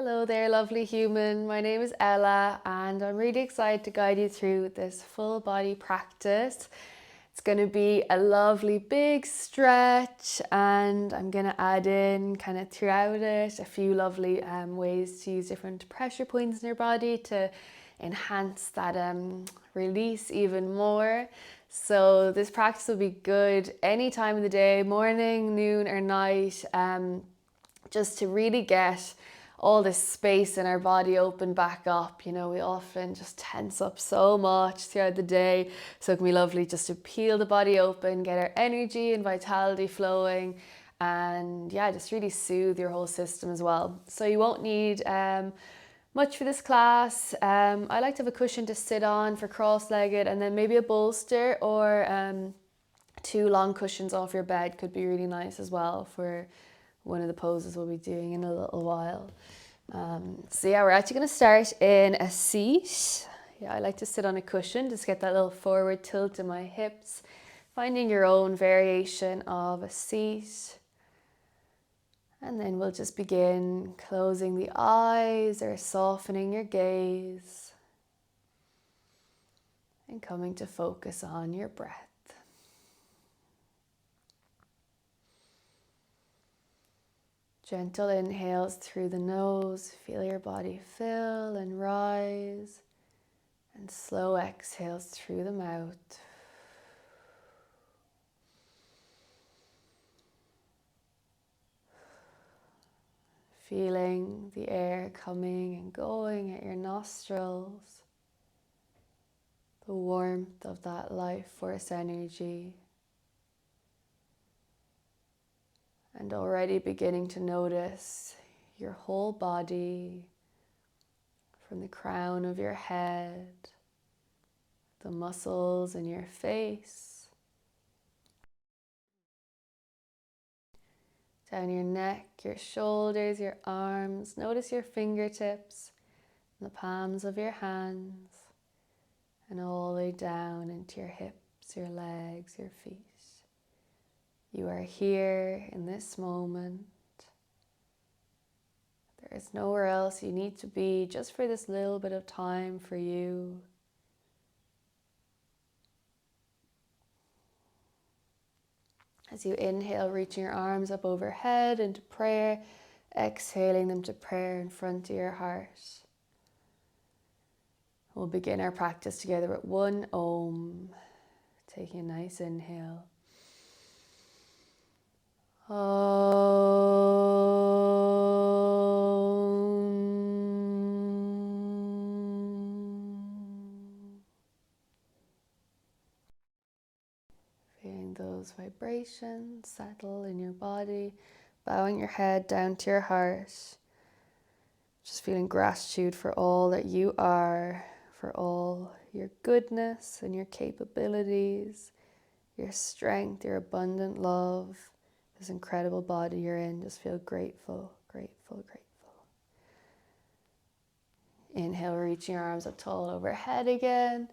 Hello there, lovely human. My name is Ella, and I'm really excited to guide you through this full body practice. It's going to be a lovely big stretch, and I'm going to add in kind of throughout it a few lovely ways to use different pressure points in your body to enhance that release even more. So this practice will be good any time of the day, morning, noon, or night. Just to really get all this space in our body open back up. You know, we often just tense up so much throughout the day, so it can be lovely just to peel the body open, get our energy and vitality flowing, and yeah, just really soothe your whole system as well. So you won't need much for this class. I like to have a cushion to sit on for cross-legged, and then maybe a bolster or two long cushions off your bed could be really nice as well for one of the poses we'll be doing in a little while. So yeah, we're actually going to start in a seat. Yeah, I like to sit on a cushion, just get that little forward tilt in my hips, finding your own variation of a seat. And then we'll just begin closing the eyes or softening your gaze and coming to focus on your breath. Gentle inhales through the nose, feel your body fill and rise, and slow exhales through the mouth. Feeling the air coming and going at your nostrils, the warmth of that life force energy. And already beginning to notice your whole body from the crown of your head, the muscles in your face, down your neck, your shoulders, your arms. Notice your fingertips, the palms of your hands, and all the way down into your hips, your legs, your feet. You are here in this moment. There is nowhere else you need to be, just for this little bit of time for you. As you inhale, reaching your arms up overhead into prayer, exhaling them to prayer in front of your heart. We'll begin our practice together with one Om. Taking a nice inhale. Feeling those vibrations settle in your body, bowing your head down to your heart. Just feeling gratitude for all that you are, for all your goodness and your capabilities, your strength, your abundant love, this incredible body you're in. Just feel grateful, grateful, grateful. Inhale, reaching your arms up tall overhead again.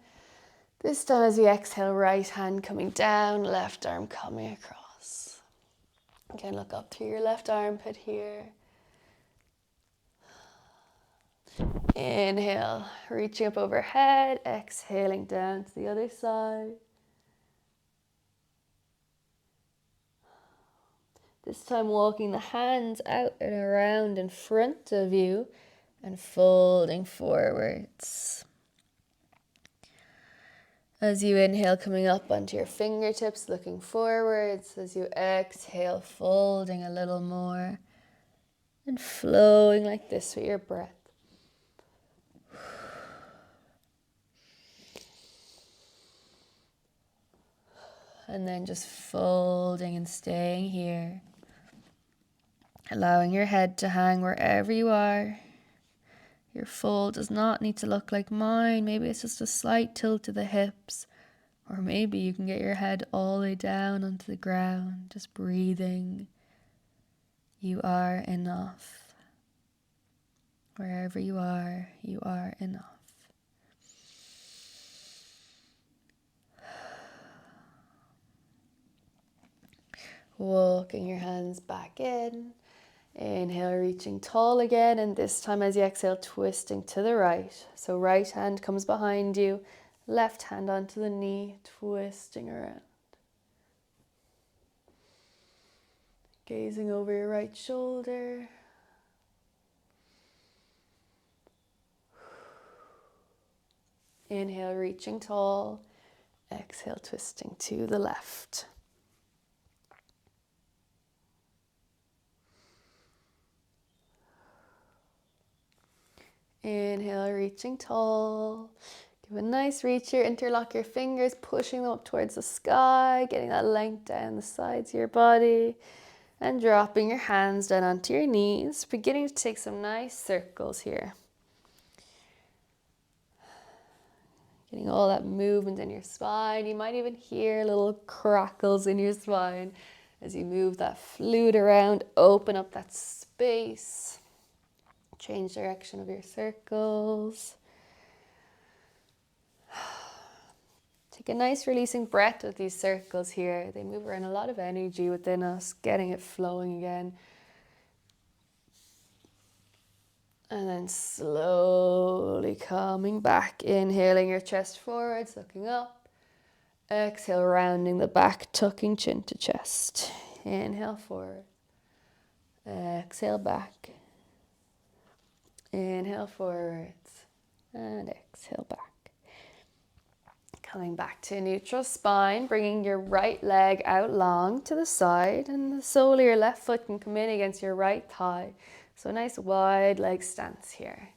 This time as you exhale, right hand coming down, left arm coming across. Again, look up through your left armpit here. Inhale, reaching up overhead, exhaling down to the other side. This time walking the hands out and around in front of you and folding forwards. As you inhale, coming up onto your fingertips, looking forwards. As you exhale, folding a little more and flowing like this with your breath. And then just folding and staying here. Allowing your head to hang wherever you are. Your fold does not need to look like mine. Maybe it's just a slight tilt to the hips. Or maybe you can get your head all the way down onto the ground. Just breathing. You are enough. Wherever you are enough. Walking your hands back in. Inhale, reaching tall again, and this time as you exhale, twisting to the right. So right hand comes behind you, left hand onto the knee, twisting around. Gazing over your right shoulder. Inhale, reaching tall. Exhale, twisting to the left. Inhale, reaching tall. Give a nice reach here. Interlock your fingers, pushing them up towards the sky, getting that length down the sides of your body. And dropping your hands down onto your knees, beginning to take some nice circles here. Getting all that movement in your spine. You might even hear little crackles in your spine as you move that fluid around, open up that space. Change direction of your circles. Take a nice releasing breath with these circles here. They move around a lot of energy within us, getting it flowing again. And then slowly coming back, inhaling your chest forwards, looking up. Exhale, rounding the back, tucking chin to chest. Inhale forward. Exhale back. Inhale forwards. And exhale back. Coming back to a neutral spine, bringing your right leg out long to the side, and the sole of your left foot can come in against your right thigh. So a nice wide leg stance here.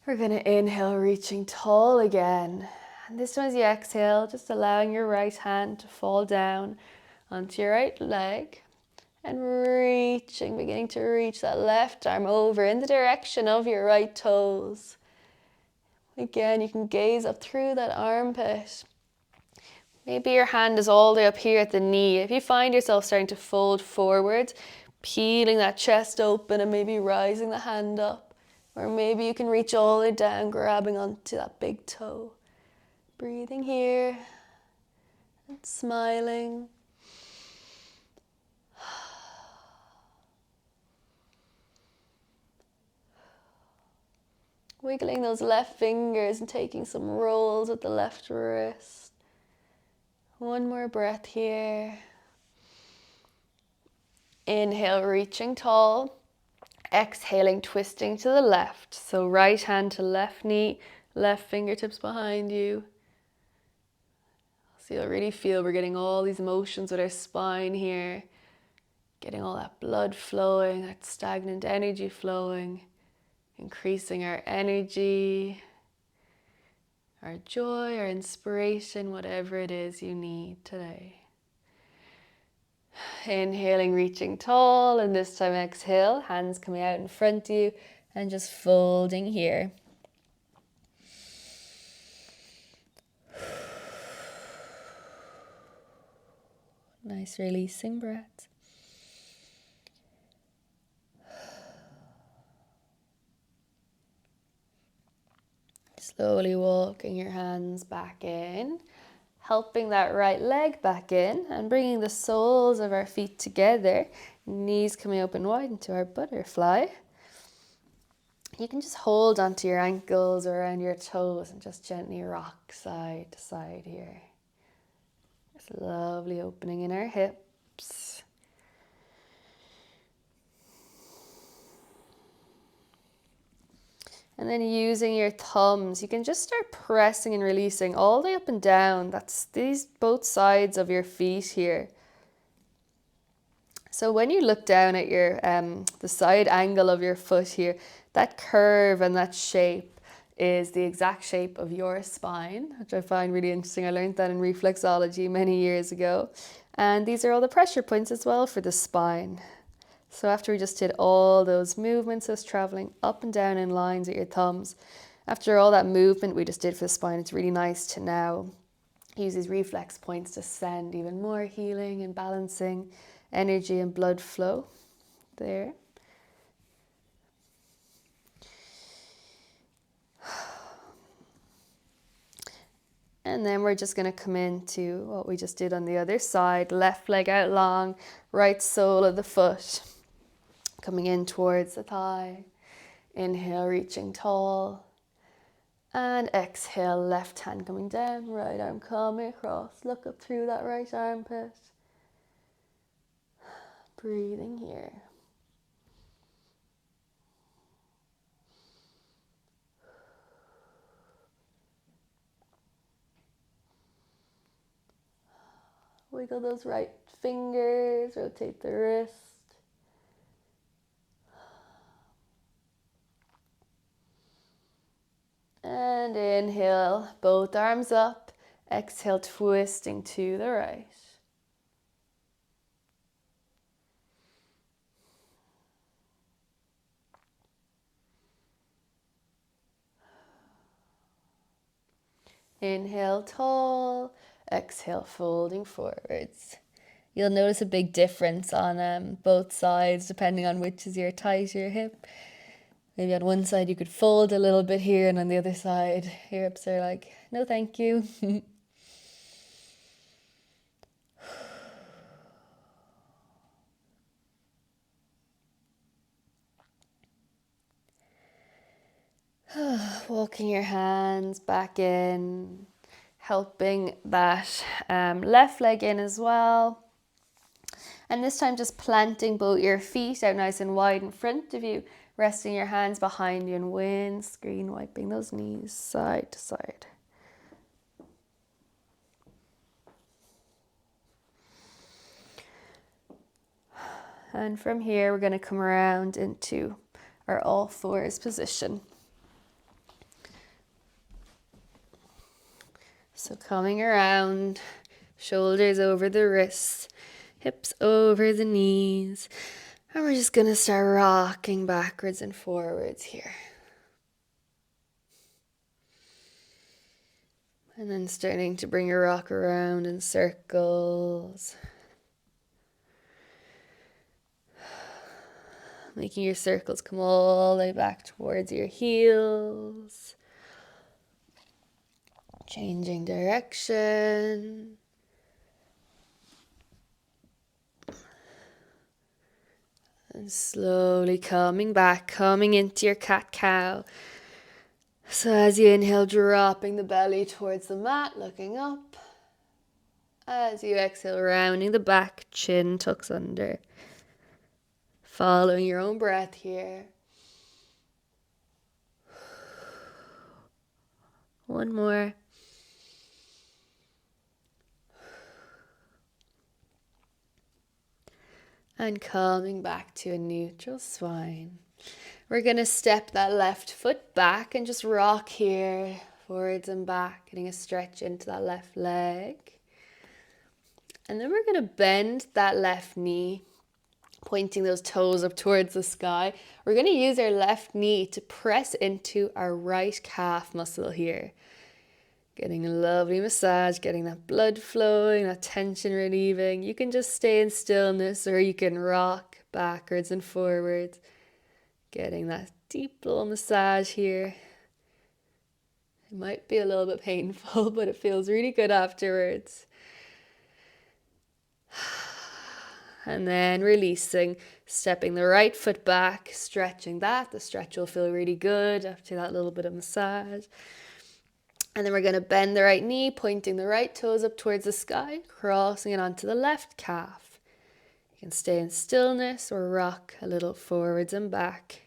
We're going to inhale, reaching tall again. And this time as you exhale, just allowing your right hand to fall down onto your right leg. And reaching, beginning to reach that left arm over in the direction of your right toes. Again, you can gaze up through that armpit. Maybe your hand is all the way up here at the knee. If you find yourself starting to fold forward, peeling that chest open and maybe rising the hand up. Or maybe you can reach all the way down, grabbing onto that big toe. Breathing here and smiling. Wiggling those left fingers and taking some rolls with the left wrist. One more breath here. Inhale, reaching tall. Exhaling, twisting to the left. So right hand to left knee, left fingertips behind you. So you'll really feel we're getting all these motions with our spine here. Getting all that blood flowing, that stagnant energy flowing. Increasing our energy, our joy, our inspiration, whatever it is you need today. Inhaling, reaching tall, and this time exhale, hands coming out in front of you and just folding here. Nice releasing breath. Slowly walking your hands back in, helping that right leg back in and bringing the soles of our feet together, knees coming open wide into our butterfly. You can just hold onto your ankles or around your toes and just gently rock side to side here. Just lovely opening in our hips. And then using your thumbs, you can just start pressing and releasing all the way up and down. That's these both sides of your feet here. So when you look down at your the side angle of your foot here, that curve and that shape is the exact shape of your spine, which I find really interesting. I learned that in reflexology many years ago. And these are all the pressure points as well for the spine. So after we just did all those movements, just traveling up and down in lines with your thumbs, after all that movement we just did for the spine, it's really nice to now use these reflex points to send even more healing and balancing energy and blood flow there. And then we're just going to come into what we just did on the other side, left leg out long, right sole of the foot coming in towards the thigh. Inhale, reaching tall. And exhale, left hand coming down, right arm coming across. Look up through that right armpit. Breathing here. Wiggle those right fingers, rotate the wrist. And inhale, both arms up. Exhale, twisting to the right. Inhale, tall. Exhale, folding forwards. You'll notice a big difference on both sides, depending on which is your tight, your hip. Maybe on one side you could fold a little bit here, and on the other side, your hips are like, no thank you. Walking your hands back in, helping that left leg in as well. And this time just planting both your feet out nice and wide in front of you, resting your hands behind you and windscreen wiping those knees side to side. And from here, we're going to come around into our all fours position. So coming around, shoulders over the wrists, hips over the knees. And we're just going to start rocking backwards and forwards here. And then starting to bring your rock around in circles. Making your circles come all the way back towards your heels. Changing direction. And slowly coming back, coming into your cat-cow. So as you inhale, dropping the belly towards the mat, looking up. As you exhale, rounding the back, chin tucks under. Following your own breath here. One more. And coming back to a neutral spine. We're going to step that left foot back and just rock here, forwards and back, getting a stretch into that left leg. And then we're going to bend that left knee, pointing those toes up towards the sky. We're going to use our left knee to press into our right calf muscle here. Getting a lovely massage, getting that blood flowing, that tension relieving. You can just stay in stillness or you can rock backwards and forwards. Getting that deep little massage here. It might be a little bit painful, but it feels really good afterwards. And then releasing, stepping the right foot back, stretching that. The stretch will feel really good after that little bit of massage. And then we're going to bend the right knee, pointing the right toes up towards the sky, crossing it onto the left calf. You can stay in stillness or rock a little forwards and back.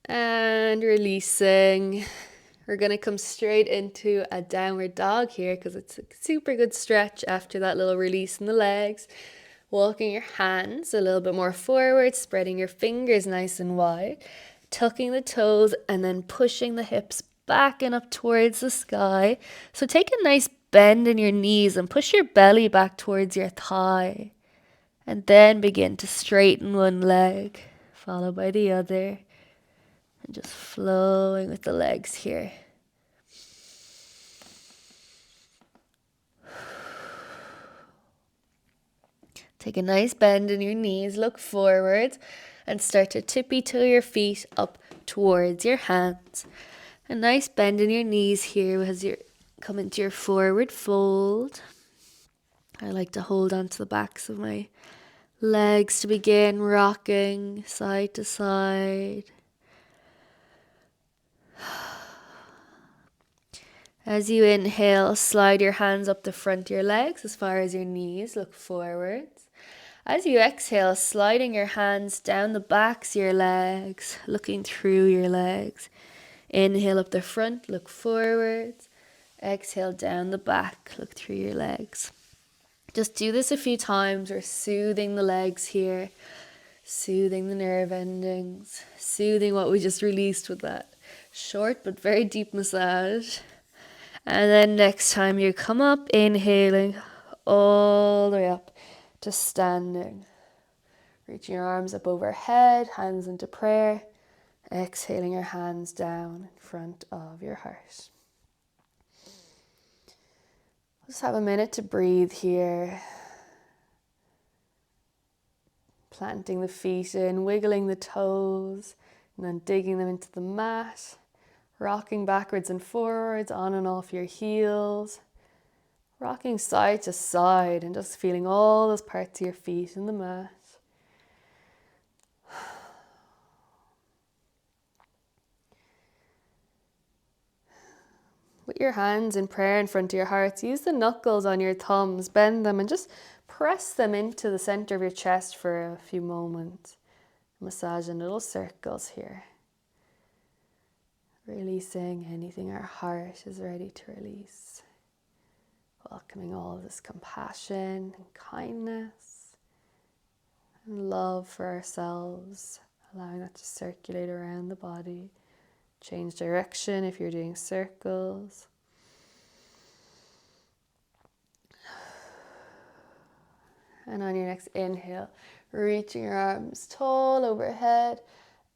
And releasing. We're going to come straight into a downward dog here because it's a super good stretch after that little release in the legs. Walking your hands a little bit more forward, spreading your fingers nice and wide, tucking the toes and then pushing the hips back and up towards the sky. So take a nice bend in your knees and push your belly back towards your thigh. And then begin to straighten one leg, followed by the other. And just flowing with the legs here. Take a nice bend in your knees, look forward, And start to tippy toe your feet up towards your hands. A nice bend in your knees here as you come into your forward fold. I like to hold onto the backs of my legs to begin rocking side to side. As you inhale, slide your hands up the front of your legs as far as your knees, look forwards. As you exhale, sliding your hands down the backs of your legs, looking through your legs. Inhale up the front, look forwards. Exhale down the back, look through your legs. Just do this a few times. We're soothing the legs here, soothing the nerve endings, soothing what we just released with that short but very deep massage. And then next time you come up, inhaling all the way up to standing. Reaching your arms up overhead, hands into prayer. Exhaling your hands down in front of your heart. Just have a minute to breathe here. Planting the feet in, wiggling the toes, and then digging them into the mat. Rocking backwards and forwards, on and off your heels. Rocking side to side and just feeling all those parts of your feet in the mat. With your hands in prayer in front of your hearts, use the knuckles on your thumbs, bend them and just press them into the center of your chest for a few moments. Massage in little circles here. Releasing anything our heart is ready to release. Welcoming all of this compassion and kindness and love for ourselves, allowing that to circulate around the body. Change direction if you're doing circles. And on your next inhale, reaching your arms tall overhead.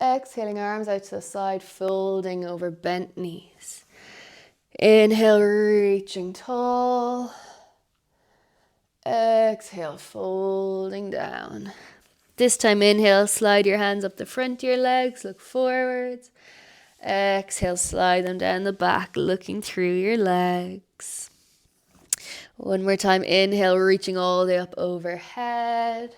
Exhaling, arms out to the side, folding over bent knees. Inhale, reaching tall. Exhale, folding down. This time, inhale, slide your hands up the front of your legs, look forwards. Exhale, slide them down the back, looking through your legs. One more time, inhale, reaching all the way up overhead.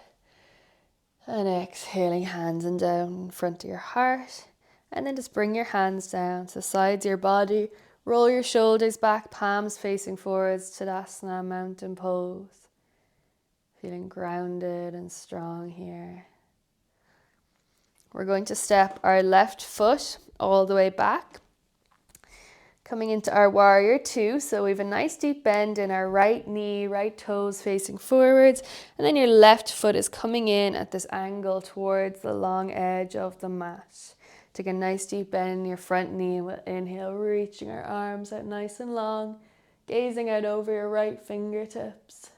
And exhaling, hands and down in front of your heart. And then just bring your hands down to the sides of your body. Roll your shoulders back, palms facing forwards, Tadasana, mountain pose. Feeling grounded and strong here. We're going to step our left foot all the way back. Coming into our warrior two, so we have a nice deep bend in our right knee, right toes facing forwards, and then your left foot is coming in at this angle towards the long edge of the mat. Take a nice deep bend in your front knee, and we'll inhale, reaching our arms out nice and long, gazing out over your right fingertips.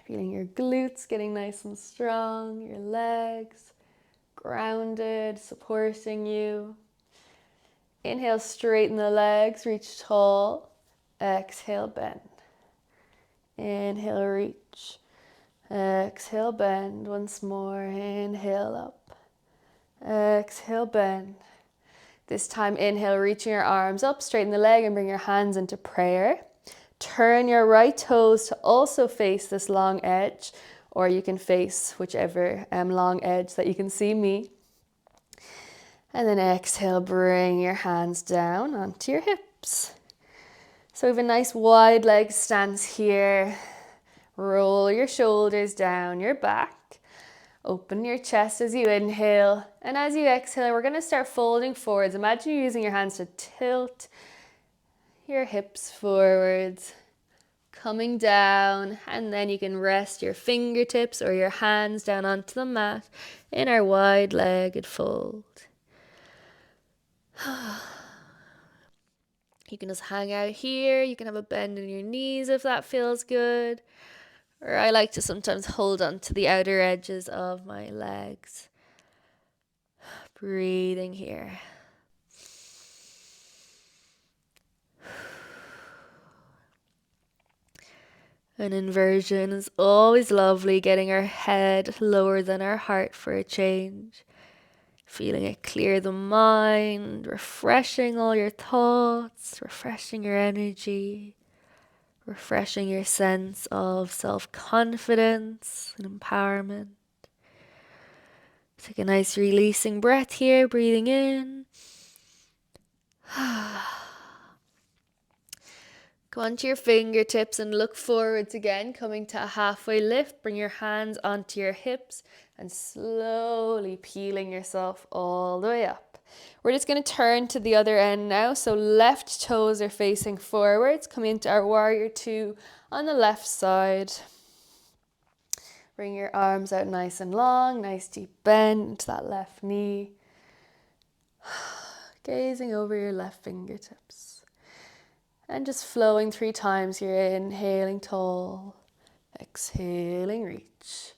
Feeling your glutes getting nice and strong, your legs grounded, supporting you. Inhale, straighten the legs, reach tall. Exhale, bend. Inhale, reach. Exhale, bend. Once more, inhale up. Exhale, bend. This time, inhale, reaching your arms up, straighten the leg and bring your hands into prayer. Turn your right toes to also face this long edge, or you can face whichever long edge that you can see me. And then exhale, bring your hands down onto your hips. So we have a nice wide leg stance here. Roll your shoulders down your back. Open your chest as you inhale. And as you exhale, we're going to start folding forwards. Imagine you're using your hands to tilt your hips forwards, coming down. And then you can rest your fingertips or your hands down onto the mat in our wide-legged fold. You can just hang out here. You can have a bend in your knees if that feels good. Or I like to sometimes hold on to the outer edges of my legs. Breathing here. An inversion is always lovely, getting our head lower than our heart for a change. Feeling it clear the mind, refreshing all your thoughts, refreshing your energy, refreshing your sense of self-confidence and empowerment. Take a nice releasing breath here, breathing in. Go onto your fingertips and look forwards again, coming to a halfway lift. Bring your hands onto your hips and slowly peeling yourself all the way up. We're just going to turn to the other end now. So left toes are facing forwards. Come into our warrior two on the left side. Bring your arms out nice and long, nice deep bend into that left knee. Gazing over your left fingertips. And just flowing 3 times here, inhaling tall, exhaling reach.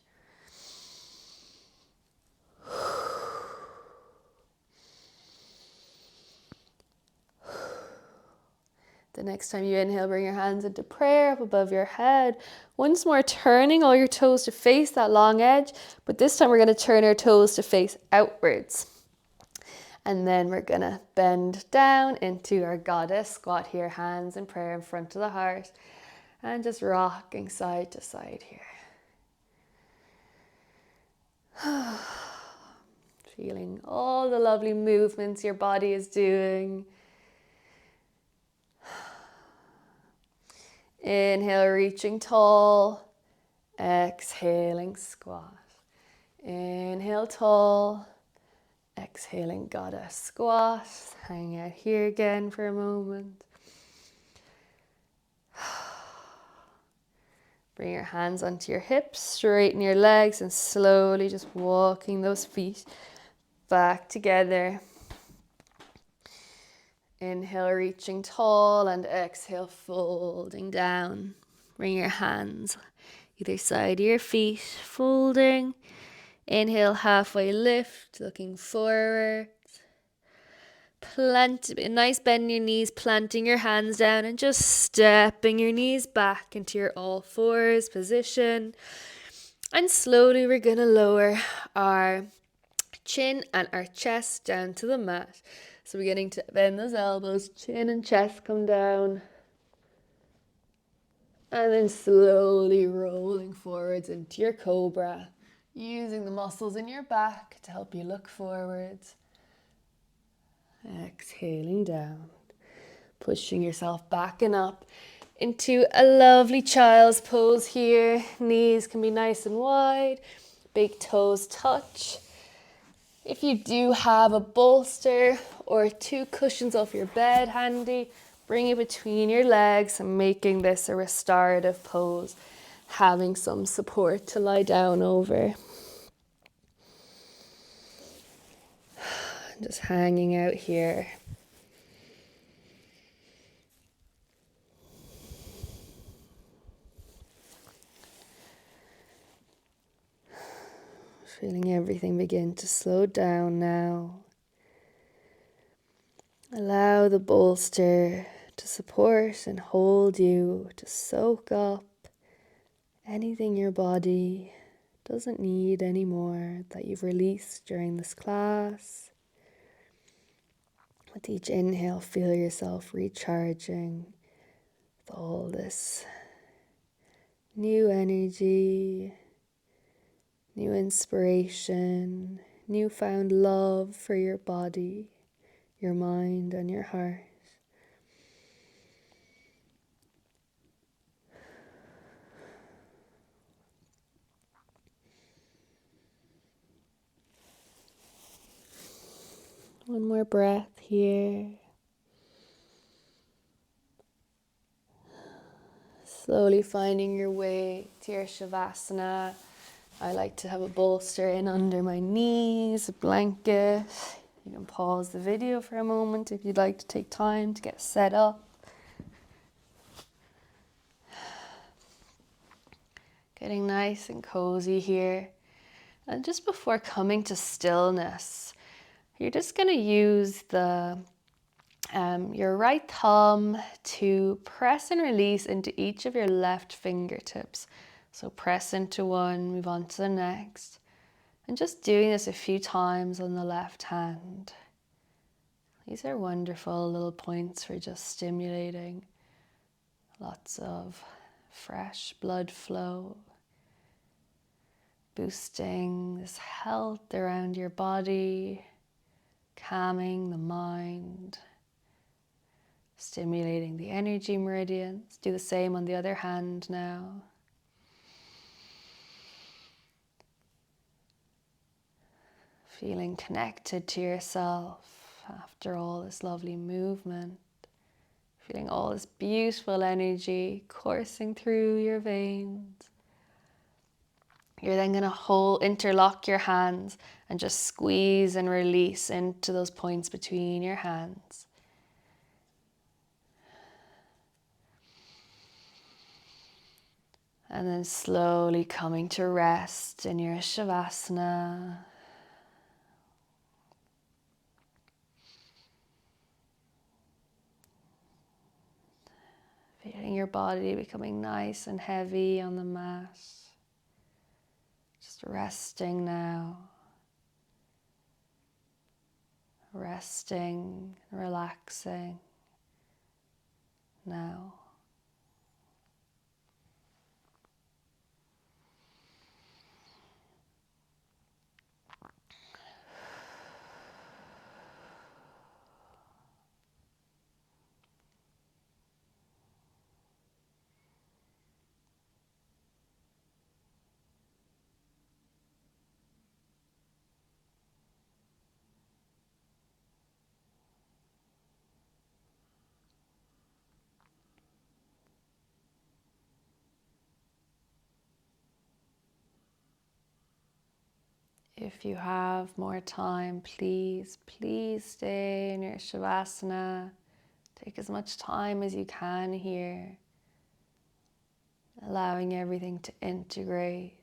The next time you inhale, bring your hands into prayer up above your head. Once more, turning all your toes to face that long edge, but this time we're going to turn our toes to face outwards. And then we're going to bend down into our goddess squat here, hands in prayer in front of the heart, and just rocking side to side here. Feeling all the lovely movements your body is doing. Inhale, reaching tall. Exhaling, squat. Inhale, tall. Exhaling, goddess squat. Hang out here again for a moment. Bring your hands onto your hips, straighten your legs, and slowly just walking those feet back together. Inhale, reaching tall, and exhale, folding down. Bring your hands either side of your feet, folding. Inhale, halfway lift, looking forward. Plant a nice bend in your knees, planting your hands down and just stepping your knees back into your all fours position. And slowly we're going to lower our chin and our chest down to the mat. So beginning to bend those elbows, chin and chest come down. And then slowly rolling forwards into your cobra, using the muscles in your back to help you look forwards. Exhaling down, pushing yourself back and up into a lovely child's pose here. Knees can be nice and wide, big toes touch. If you do have a bolster or 2 cushions off your bed handy, bring it between your legs and making this a restorative pose, having some support to lie down over. Just hanging out here. Feeling everything begin to slow down now. Allow the bolster to support and hold you, to soak up anything your body doesn't need anymore that you've released during this class. With each inhale, feel yourself recharging with all this new energy, new inspiration, newfound love for your body, your mind, and your heart. One more breath here. Slowly finding your way to your Savasana. I like to have a bolster in under my knees, a blanket. You can pause the video for a moment if you'd like to take time to get set up. Getting nice and cozy here. And just before coming to stillness, you're just going to use the your right thumb to press and release into each of your left fingertips. So press into one, move on to the next. And just doing this a few times on the left hand. These are wonderful little points for just stimulating lots of fresh blood flow, boosting this health around your body, calming the mind, stimulating the energy meridians. Do the same on the other hand now. Feeling connected to yourself after all this lovely movement. Feeling all this beautiful energy coursing through your veins. You're then going to interlock your hands and just squeeze and release into those points between your hands. And then slowly coming to rest in your Savasana. Feeling your body becoming nice and heavy on the mat. Just resting now. Resting, relaxing now. If you have more time, please stay in your Shavasana. Take as much time as you can here, allowing everything to integrate,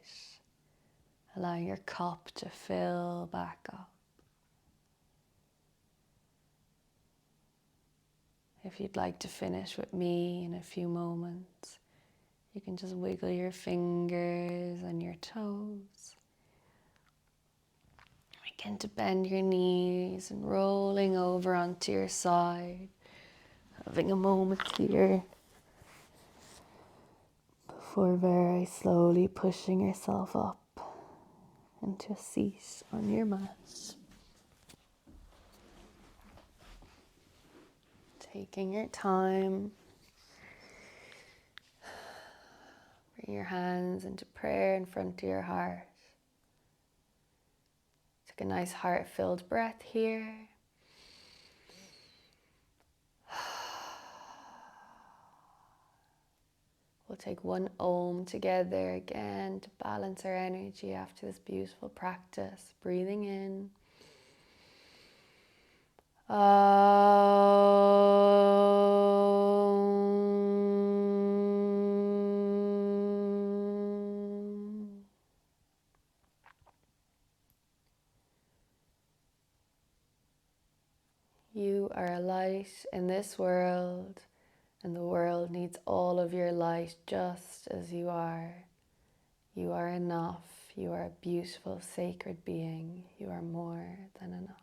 allowing your cup to fill back up. If you'd like to finish with me in a few moments, you can just wiggle your fingers and your toes. Begin to bend your knees and rolling over onto your side. Having a moment here before very slowly pushing yourself up into a seat on your mat. Taking your time. Bring your hands into prayer in front of your heart. Take a nice heart-filled breath here. We'll take one Om together again to balance our energy after this beautiful practice. Breathing in. You are a light in this world, and the world needs all of your light just as you are. You are enough. You are a beautiful, sacred being. You are more than enough.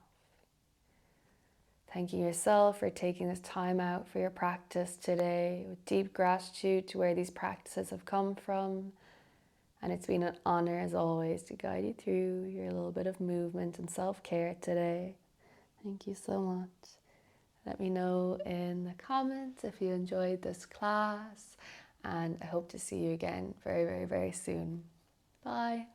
Thanking yourself for taking this time out for your practice today with deep gratitude to where these practices have come from. And it's been an honor, as always, to guide you through your little bit of movement and self-care today. Thank you so much. Let me know in the comments if you enjoyed this class, and I hope to see you again very, very, very soon. Bye.